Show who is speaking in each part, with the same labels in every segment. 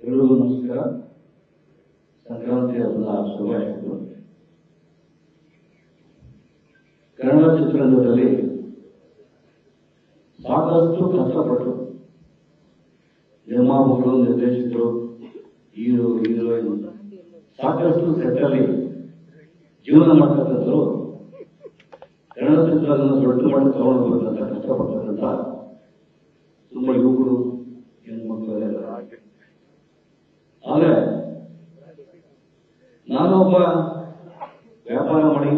Speaker 1: ಎಲ್ಲರಿಗೂ ನಮಸ್ಕಾರ. ಸಂಕ್ರಾಂತಿ ಹಬ್ಬದ ಶುಭಾಶಯಗಳು. ಕನ್ನಡ ಚಿತ್ರರಂಗದಲ್ಲಿ ಸಾಕಷ್ಟು ಕಷ್ಟಪಟ್ಟು ನಿರ್ಮಾಪಕರು, ನಿರ್ದೇಶಕರು, ಹೀರೋಯಿನ್ ಸಾಕಷ್ಟು ಸೆಟ್ಟಲ್ಲಿ ಜೀವನ ಮಾಡ್ತಕ್ಕಂಥವ್ರು ಕನ್ನಡ ಚಿತ್ರರಂಗದ ದೊಡ್ಡ ಮಟ್ಟ ತಗೊಂಡು ಹೋಗ್ಬೇಕಂತ ಕಷ್ಟಪಡ್ತಕ್ಕಂಥ ತುಂಬಾ ಯುವಕರು, ಹೆಣ್ಮಕ್ಳು. ಆದ್ರೆ ನಾನೊಬ್ಬ ವ್ಯಾಪಾರ ಮಾಡಿ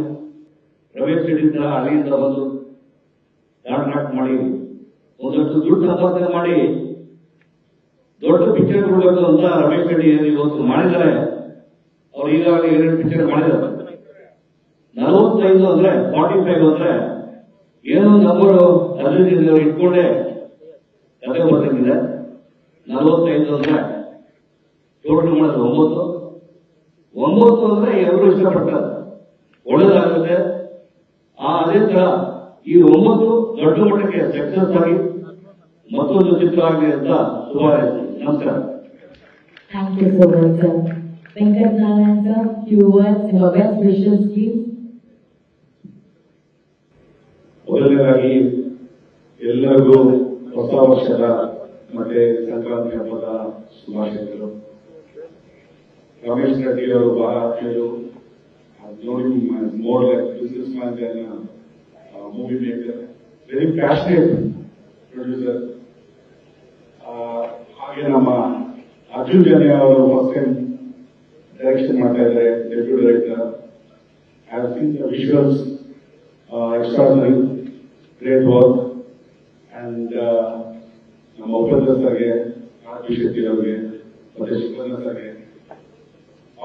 Speaker 1: ಪ್ರೈವೇಟ್ ಸಿಟಿಯಿಂದ ಹಳ್ಳಿಯಿಂದ ಬಂದು ಕಾಂಟ್ರಾಕ್ಟ್ ಮಾಡಿ ಒಂದಷ್ಟು ದುಡ್ಡು ಸಂಪಾದನೆ ಮಾಡಿ ದೊಡ್ಡ ಪಿಕ್ಚರ್ ಕೊಡಬೇಕು ಅಂತ ರಮೇಶ್ ರೆಡ್ಡಿ ಇವತ್ತು ಮಾಡಿದ್ದಾರೆ. ಅವ್ರು ಈಗಾಗಲೇ 2 ಪಿಕ್ಚರ್ ಮಾಡಿದ್ದಾರೆ. 45 ಅಂದ್ರೆ 45 ಅಂದ್ರೆ ಏನೋ ನಂಬರು ಅರ್ಜುನ್ ಇಟ್ಕೊಂಡೆ ಕತೆ ಬರ್ತಿದೆ. 45 ಅಂದ್ರೆ ಟೋಟಲ್ ಮಾಡೋದು 9 ಅಂದ್ರೆ ಎಲ್ಲರೂ ಇಷ್ಟಪಡ್ತಾರೆ, ಒಳ್ಳೇದಾಗುತ್ತೆ. ಅದೇ ತರ ಈ 9 ದೊಡ್ಡ ಮಟ್ಟಕ್ಕೆ ಸಕ್ಸಸ್ ಆಗಿ ಮತ್ತೊಂದು ಚಿತ್ರ ಆಗಲಿ ಅಂತ ಶುಭ ಹಾರೈಸ್ತೀನಿ. ನಮಸ್ಕಾರ.
Speaker 2: Thank you so much, sir. Venkat Narayan, sir, few words, your best wishes, please.
Speaker 3: ಮೊದಲನೇದಾಗಿ ಎಲ್ಲರಿಗೂ ಹೊಸ ವರ್ಷದ ಮತ್ತೆ ಸಂಕ್ರಾಂತಿ ಹಬ್ಬದ ಶುಭಾಶಯಗಳು. ರಮೇಶ್ ರೆಡ್ಡಿ ಅವರು ಬಹಳ ಆತ್ಮೀಯರು. ನೋಡಿ, more like businessman then movie maker, very passionate producer. ಹಾಗೆ ನಮ್ಮ ಅರ್ಜುನ್ ಜನ್ಯ ಅವರು ಫಸ್ಟ್ ಟೈಮ್ ಡೈರೆಕ್ಷನ್ ಮಾಡ್ತಾ ಇದ್ದಾರೆ, debut director. I have seen the visuals, extraordinary, great work. And ನಮ್ಮ ಉಪೇಂದ್ರ ಸರ್ಗೆ, ಆರ್ ಶೆಟ್ಟಿ ಅವರಿಗೆ ಮತ್ತೆ ಶಿವಣ್ಣ ಸರ್ಗೆ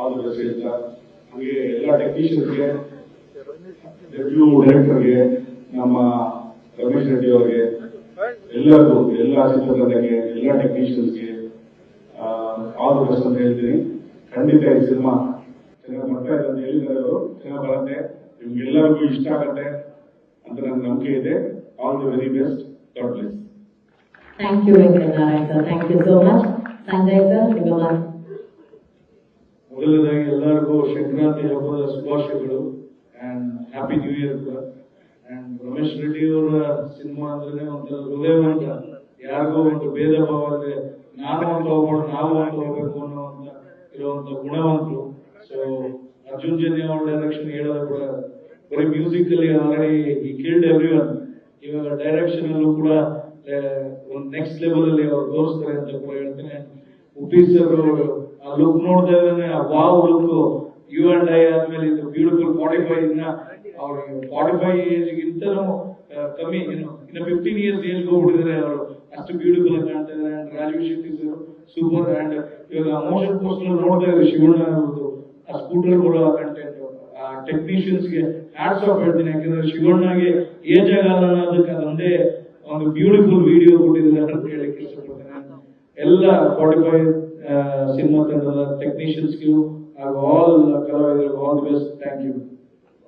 Speaker 3: ಆಲ್ ದ ಬೆಸ್ಟ್ ಹೇಳ್ತಾ, ಹಾಗೆ ಎಲ್ಲ ಟೆಕ್ನಿಷಿಯನ್ಸ್ಗೆ, ಡೆಬ್ಯೂ ಡೈರೆಕ್ಟರ್ಗೆ, ನಮ್ಮ ರಮೇಶ್ ರೆಡ್ಡಿ ಅವರಿಗೆ, ಎಲ್ಲರಿಗೂ, ಎಲ್ಲ ಚಿತ್ರತಂಡಕ್ಕೆ, ಎಲ್ಲ ಟೆಕ್ನಿಷಿಯನ್ಸ್ಗೆ ಆಲ್ ದ ಬೆಸ್ಟ್ ಅಂತ ಹೇಳ್ತೀನಿ. ಖಂಡಿತ ಈ ಸಿನಿಮಾ ಚೆನ್ನಾಗಿ ಬರ್ತಾ ಇದೆ ಅಂತ ಹೇಳಿದ್ದಾರೆ ಅವರು. ಚೆನ್ನಾಗಿ ಬರುತ್ತೆ, ನಿಮ್ಗೆಲ್ಲರಿಗೂ ಇಷ್ಟ ಆಗುತ್ತೆ ಅಂತ ನನ್ನ ನಂಬಿಕೆ ಇದೆ. All the very best. God bless.
Speaker 2: Thank you, Venkat Narayan, sir. Thank you so much. Sanjay, sir, your mark.
Speaker 3: ಮೊದಲನೇದಾಗಿ ಎಲ್ಲರಿಗೂ ಸಂಕ್ರಾಂತಿ ಹಬ್ಬದ ಶುಭಾಶಯಗಳು ಅಂಡ್ ಹ್ಯಾಪಿ ನ್ಯೂ ಇಯರ್ ಕೂಡ. ಅಂಡ್ ರಮೇಶ್ ರೆಡ್ಡಿ ಅವರ ಸಿನಿಮಾ ಅಂದ್ರೆ ಒಂಥರ ಹೃದಯವಂತ, ಯಾರಿಗೂ ಒಂದು ಭೇದ ಭಾವ ಅಂದ್ರೆ ನಾನು ಅಂತ ಹೋಗ್ಬೋದು, ನಾವು ಅಂತ ಹೋಗ್ಬೇಕು ಅನ್ನೋಂತ ಇರುವಂತ ಗುಣವಂತರು. ಸೊ ಅರ್ಜುನ್ ಜನ್ಯ ಅವರ ಡೈರೆಕ್ಷನ್ ಹೇಳೋದು ಕೂಡ ಬರೀ ಮ್ಯೂಸಿಕ್ ಅಲ್ಲಿ ಆಲ್ರೆಡಿ ಈ ಕಿಲ್ಡ್ ಎವ್ರಿವನ್. ಇವಾಗ ಡೈರೆಕ್ಷನ್ ಅಲ್ಲೂ ಕೂಡ ಒಂದು ನೆಕ್ಸ್ಟ್ ಲೆವೆಲ್ ಅಲ್ಲಿ ಅವ್ರು ತೋರಿಸ್ತಾರೆ ಅಂತ ಕೂಡ ಹೇಳ್ತೇನೆ. ಉಪಿ ಸರ್ ಆ ಲುಕ್ ನೋಡ್ತಾ ಇದ್ರೆ wow look, you and I ಆದ್ಮೇಲೆ ಇದು ಬ್ಯೂಟಿಫುಲ್ 45 ಇನ್ನ ಅವ್ರಿಗೆ 45 ಏಜ್ ಗಿಂತನೂ ಕಮ್ಮಿ, ಇನ್ನು 15 ಇಯರ್ಸ್ ಏಜ್ ಹೋಗ್ಬಿಟ್ಟಿದ್ರೆ ಅವರು ಅಷ್ಟು ಬ್ಯೂಟಿಫುಲ್ ಆಗಿ ಕಾಣ್ತಾ ಇದ್ದಾರೆ. And Rajeev Shetty sir super. And ಇವಾಗ ಮೋಷನ್ ಪೋಸ್ಟರ್ ನೋಡ್ತಾ ಇದ್ರೆ ಶಿವಣ್ಣ ಅವ್ರದ್ದು ಆ ಸ್ಕೂಟರ್ ಕೊಡೋ ಕಂಟೆಂಟ್, ಆ ಟೆಕ್ನಿಷಿಯನ್ಸ್ ಗೆ ಹ್ಯಾಟ್ಸ್ ಆಫ್ ಹೇಳ್ತೀನಿ. ಯಾಕಂದ್ರೆ ಶಿವಣ್ಣಗೆ ಏಜ್ ಆಗಲ್ಲ ಅನ್ನೋದಕ್ಕೆ ಅದೊಂದೇ ಒಂದು ಬ್ಯೂಟಿಫುಲ್ ವಿಡಿಯೋ ಕೊಟ್ಟಿದ್ದಾರೆ ಅಂತ ಹೇಳಕ್ ಇಷ್ಟಪಡ್ತೇನೆ. ಎಲ್ಲ 45 ಸಿನಿಮಾ ತಂಡದ ಟೆಕ್ನಿಷಿಯನ್ಸ್ಗೂ ಹಾಗೂ ಆಲ್ ಕಲಾವಿದರಿಗೂ all the best. Thank you.